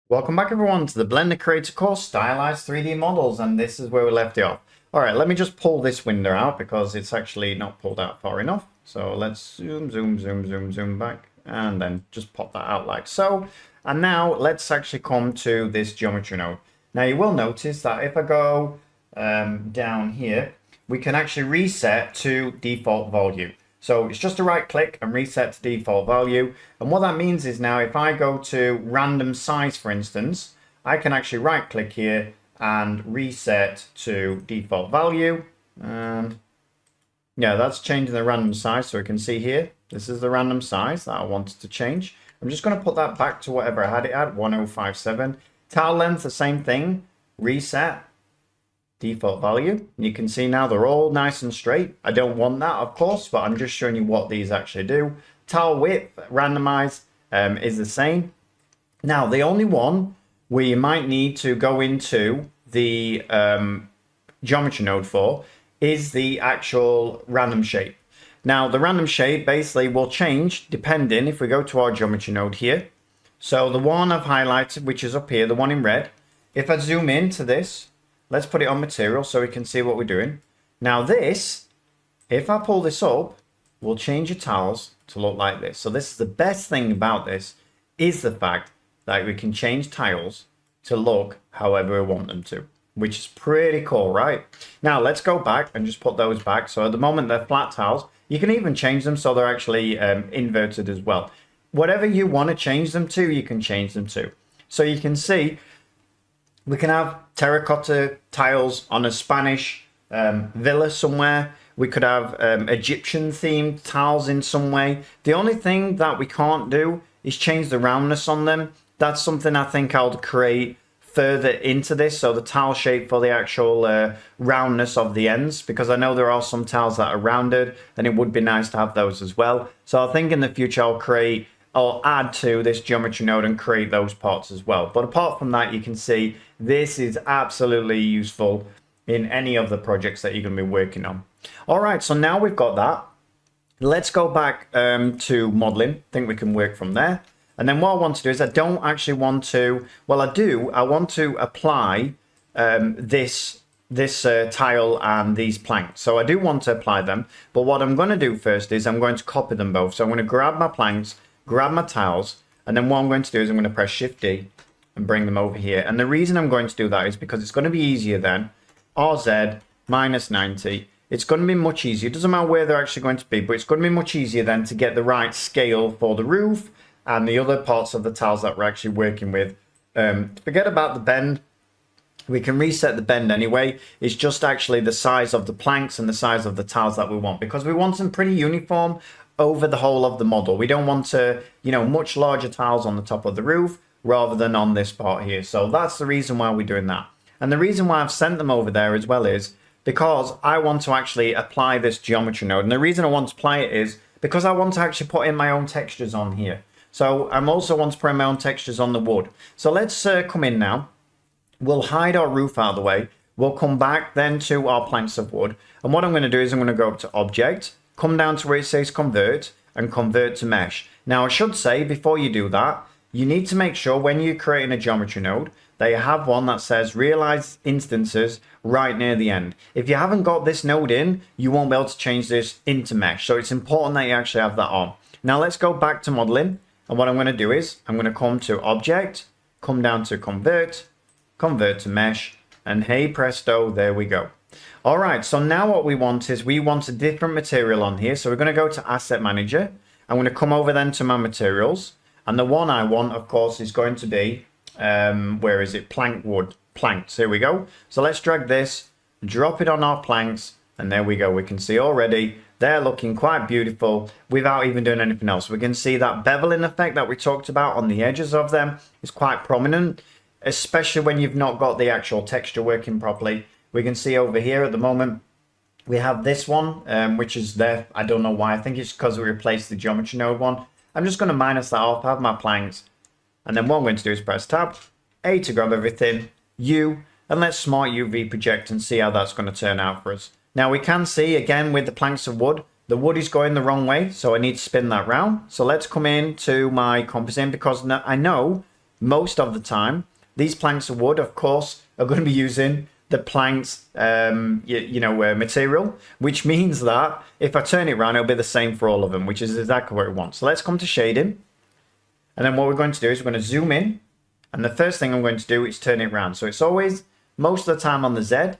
Welcome back everyone to the Blender Creator course, Stylized 3D Models, and this is where we left it off. Alright, let me just pull this window out because it's actually not pulled out far enough. So let's zoom back, and then just pop that out like so. And now let's actually come to this geometry node. Now you will notice that if I go down here, we can actually reset to default value. So it's just a right click and reset to default value. And what that means is now if I go to random size, for instance, I can actually right click here and reset to default value. And yeah, that's changing the random size. So we can see here, this is the random size that I wanted to change. I'm just going to put that back to whatever I had it at, 1057. Tile length, the same thing, reset. Default value. You can see now they're all nice and straight. I don't want that, of course, but I'm just showing you what these actually do. Tile width, randomize, is the same. Now, the only one where you might need to go into the geometry node for is the actual random shape. Now, the random shape basically will change depending if we go to our geometry node here. So the one I've highlighted, which is up here, the one in red, if I zoom into this, let's put it on material so we can see what we're doing. Now this, if I pull this up, will change your tiles to look like this. So this is the best thing about this, is the fact that we can change tiles to look however we want them to, which is pretty cool, right? Now let's go back and just put those back. So at the moment they're flat tiles. You can even change them so they're actually inverted as well. Whatever you want to change them to, you can change them to. So you can see we can have terracotta tiles on a Spanish villa somewhere. We could have Egyptian themed tiles in some way. The only thing that we can't do is change the roundness on them. That's something I think I'll create further into this. So the tile shape for the actual roundness of the ends, because I know there are some tiles that are rounded and it would be nice to have those as well. So I think in the future I'll add to this geometry node and create those parts as well. But apart from that, you can see this is absolutely useful in any of the projects that you're going to be working on. All right, so now we've got that. Let's go back to modeling. I think we can work from there. And then what I want to do is I don't actually want to, well, I do. I want to apply this tile and these planks. So I do want to apply them. But what I'm going to do first is I'm going to copy them both. So I'm going to grab my planks, grab my tiles, and then what I'm going to do is I'm going to press Shift D and bring them over here. And the reason I'm going to do that is because it's going to be easier then. RZ minus 90. It's going to be much easier. It doesn't matter where they're actually going to be, but it's going to be much easier then to get the right scale for the roof and the other parts of the tiles that we're actually working with. Forget about the bend. We can reset the bend anyway. It's just actually the size of the planks and the size of the tiles that we want, because we want them pretty uniform over the whole of the model. We don't want to, much larger tiles on the top of the roof rather than on this part here. So that's the reason why we're doing that. And the reason why I've sent them over there as well is because I want to actually apply this geometry node. And the reason I want to apply it is because I want to actually put in my own textures on here. So I'm also want to put in my own textures on the wood. So let's come in now. We'll hide our roof out of the way. We'll come back then to our planks of wood. And what I'm going to do is I'm going to go up to Object, come down to where it says Convert, and Convert to Mesh. Now I should say, before you do that, you need to make sure when you're creating a geometry node that you have one that says Realize Instances right near the end. If you haven't got this node in, you won't be able to change this into Mesh. So it's important that you actually have that on. Now let's go back to modeling. And what I'm going to do is I'm going to come to Object, come down to Convert, Convert to Mesh, and hey presto, there we go. All right, so now what we want is we want a different material on here. So we're going to go to Asset Manager. I'm going to come over then to my materials. And the one I want, of course, is going to be, where is it? Plank wood. Planks. Here we go. So let's drag this, drop it on our planks, and there we go. We can see already they're looking quite beautiful without even doing anything else. We can see that beveling effect that we talked about on the edges of them is quite prominent, especially when you've not got the actual texture working properly. We can see over here at the moment, we have this one, which is there. I don't know why. I think it's because we replaced the geometry node one. I'm just going to minus that off. I have my planks. And then what I'm going to do is press Tab, A to grab everything, U, and let's Smart UV project and see how that's going to turn out for us. Now we can see again with the planks of wood, the wood is going the wrong way. So I need to spin that round. So let's come in to my composite because I know most of the time, these planks of wood, of course, are going to be using the planks, material, which means that if I turn it around, it'll be the same for all of them, which is exactly what we want. So let's come to shading. And then what we're going to do is we're going to zoom in. And the first thing I'm going to do is turn it around. So it's always, most of the time on the Z,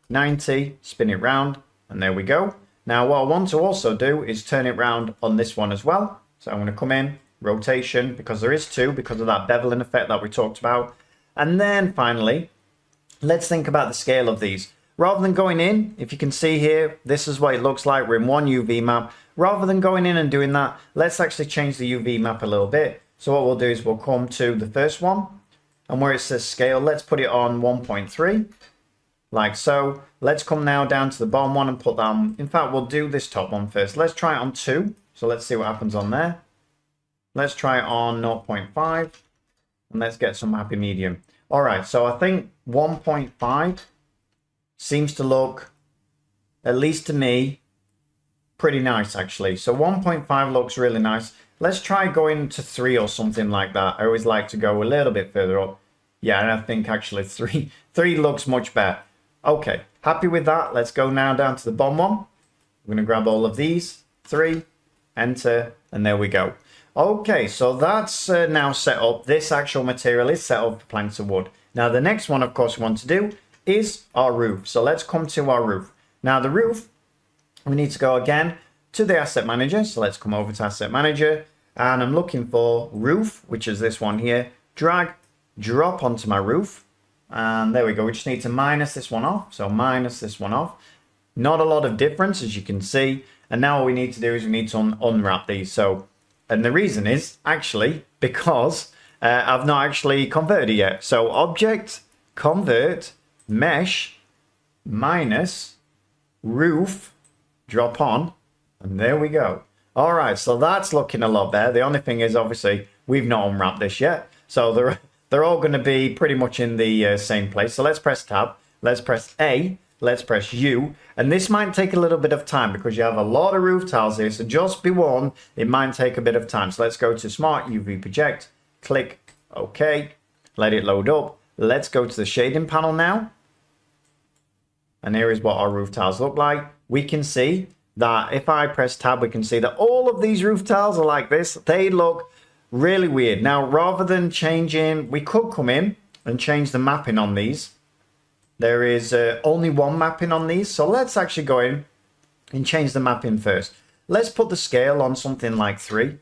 90, spin it round, and there we go. Now what I want to also do is turn it round on this one as well. So I'm going to come in, rotation, because there is two, because of that beveling effect that we talked about. And then finally, let's think about the scale of these. Rather than going in, if you can see here, this is what it looks like. We're in one UV map. Rather than going in and doing that, let's actually change the UV map a little bit. So what we'll do is we'll come to the first one, and where it says scale, let's put it on 1.3, like so. Let's come now down to the bottom one and put that on. In fact, we'll do this top one first. Let's try it on 2. So let's see what happens on there. Let's try it on 0.5, and let's get some happy medium. All right, so I think 1.5 seems to look, at least to me, pretty nice actually. So 1.5 looks really nice. Let's try going to 3 or something like that. I always like to go a little bit further up. Yeah, and I think actually 3 looks much better. Okay, happy with that. Let's go now down to the bottom one. We're going to grab all of these. 3, enter, and there we go. Okay, so that's now set up. This actual material is set up for planks of wood. Now the next one, of course, we want to do is our roof. So let's come to our roof. Now the roof, we need to go again to the asset manager. So let's come over to asset manager, and I'm looking for roof, which is this one here. Drag, drop onto my roof, and there we go. We just need to minus this one off. So minus this one off. Not a lot of difference, as you can see. And now what we need to do is we need to unwrap these. So, and the reason is actually because I've not actually converted yet. So object, convert, mesh, minus, roof, drop on, and there we go. All right, so that's looking a lot better. The only thing is, obviously, we've not unwrapped this yet. So they're all going to be pretty much in the same place. So let's press tab, let's press A, let's press U. And this might take a little bit of time because you have a lot of roof tiles here. So just be warned, it might take a bit of time. So let's go to Smart UV Project, click OK, let it load up. Let's go to the shading panel now. And here is what our roof tiles look like. We can see that if I press tab, we can see that all of these roof tiles are like this. They look really weird. Now, rather than changing, we could come in and change the mapping on these. There is only one mapping on these. So let's actually go in and change the mapping first. Let's put the scale on something like 3.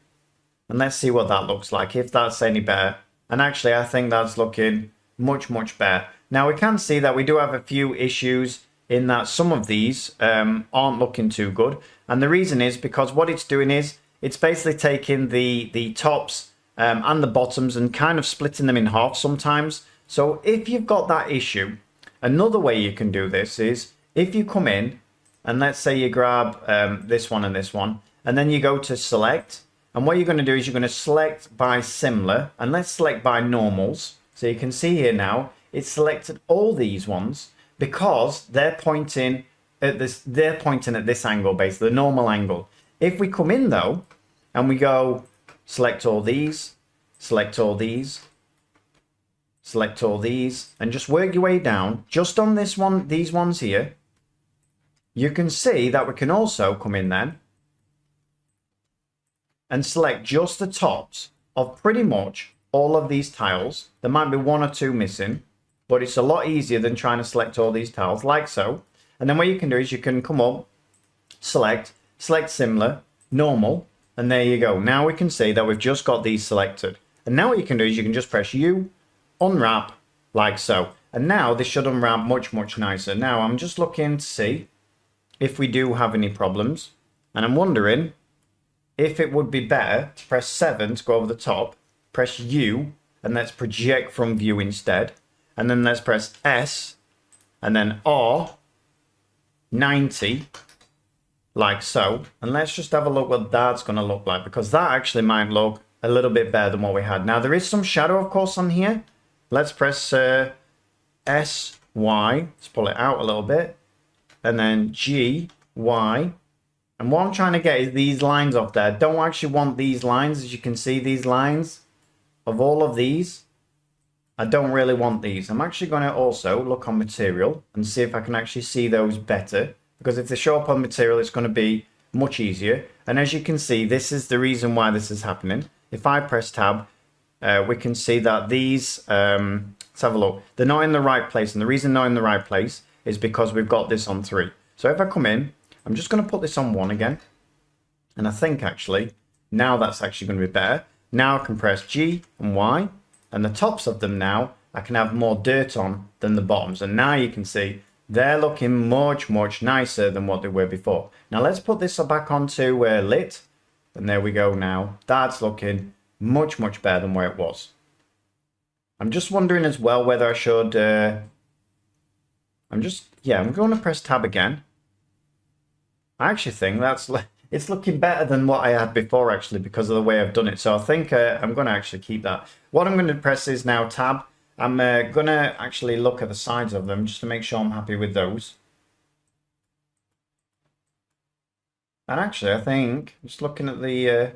And let's see what that looks like, if that's any better. And actually, I think that's looking much, much better. Now, we can see that we do have a few issues in that some of these aren't looking too good. And the reason is because what it's doing is it's basically taking the tops and the bottoms and kind of splitting them in half sometimes. So if you've got that issue, another way you can do this is if you come in and let's say you grab this one, and then you go to select. And what you're going to do is you're going to select by similar, and let's select by normals. So you can see here now, it's selected all these ones because they're pointing at this angle, basically the normal angle. If we come in though, and we go select all these, select all these, select all these, and just work your way down, just on this one, these ones here, you can see that we can also come in then and select just the tops of pretty much all of these tiles. There might be 1 or 2 missing, but it's a lot easier than trying to select all these tiles like so. And then what you can do is you can come up, select similar, normal, and there you go. Now we can see that we've just got these selected. And now what you can do is you can just press U, unwrap, like so. And now this should unwrap much, much nicer. Now I'm just looking to see if we do have any problems. And I'm wondering if it would be better to press 7 to go over the top, press U, and let's project from view instead. And then let's press S, and then R, 90, like so. And let's just have a look what that's going to look like, because that actually might look a little bit better than what we had. Now, there is some shadow, of course, on here. Let's press S, Y, let's pull it out a little bit, and then G, Y. And what I'm trying to get is these lines off there. Don't actually want these lines. As you can see, these lines of all of these I don't really want these. I'm actually going to also look on material and see if I can actually see those better. Because if they show up on material, it's going to be much easier. And as you can see, this is the reason why this is happening. If I press tab, we can see that these, let's have a look. They're not in the right place. And the reason they're not in the right place is because we've got this on 3. So if I come in, I'm just going to put this on 1 again. And I think actually, now that's actually going to be better. Now I can press G and Y. And the tops of them now, I can have more dirt on than the bottoms. And now you can see they're looking much, much nicer than what they were before. Now let's put this back onto lit. And there we go now. That's looking much, much better than where it was. I'm just wondering as well whether I should... I'm going to press tab again. I actually think it's looking better than what I had before, actually, because of the way I've done it. So I think I'm going to actually keep that. What I'm going to press is now tab. I'm going to actually look at the sides of them just to make sure I'm happy with those. And actually, I think, just looking at the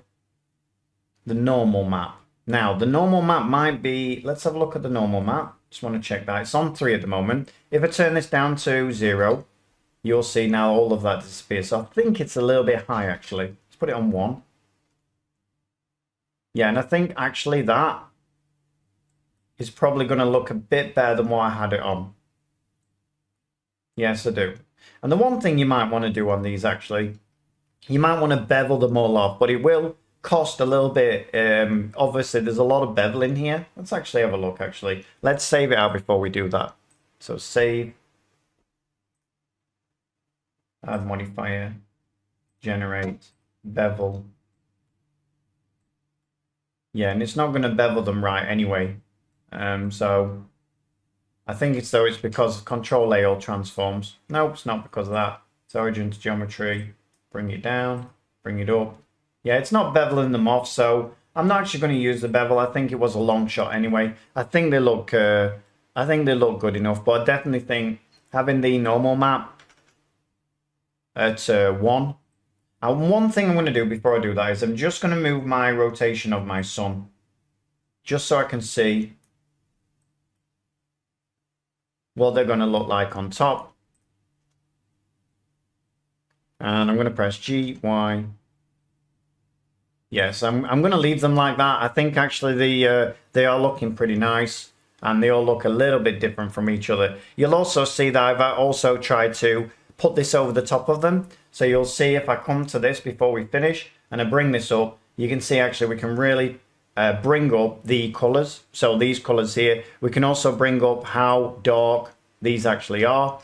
normal map. Now, the normal map might be... Let's have a look at the normal map. Just want to check that. It's on 3 at the moment. If I turn this down to 0... You'll see now all of that disappears. So I think it's a little bit high, actually. Let's put it on 1. Yeah, and I think actually that is probably going to look a bit better than what I had it on. Yes, I do. And the one thing you might want to do on these, actually, you might want to bevel them all off, but it will cost a little bit. Obviously, there's a lot of bevel in here. Let's actually have a look, actually. Let's save it out before we do that. So save. Add modifier, generate, bevel. Yeah, and it's not going to bevel them right anyway. So I think it's because Control A all transforms. Nope, it's not because of that. It's origin to geometry. Bring it down, bring it up. Yeah, it's not beveling them off, so I'm not actually going to use the bevel. I think it was a long shot anyway. I think they look good enough, but I definitely think having the normal map at 1. And one thing I'm going to do before I do that is I'm just going to move my rotation of my sun. Just so I can see what they're going to look like on top. And I'm going to press G, Y. Yes, I'm going to leave them like that. I think actually they are looking pretty nice. And they all look a little bit different from each other. You'll also see that I've also tried to put this over the top of them. So you'll see if I come to this before we finish and I bring this up, you can see actually we can really bring up the colors. So these colors here, we can also bring up how dark these actually are.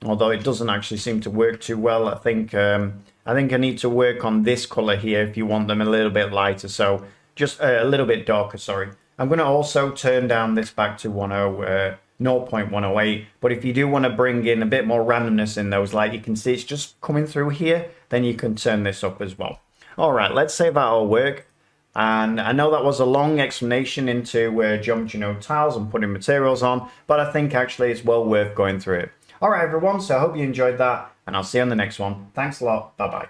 Although it doesn't actually seem to work too well. I think I need to work on this color here if you want them a little bit lighter. So just a little bit darker, sorry. I'm going to also turn down this back to 0.108, but if you do want to bring in a bit more randomness in those, like you can see it's just coming through here, then you can turn this up as well. All right, let's say that'll work. And I know that was a long explanation into geometry node tiles and putting materials on, but I think actually it's well worth going through it. All right, everyone, so I hope you enjoyed that, and I'll see you on the next one. Thanks a lot. Bye-bye.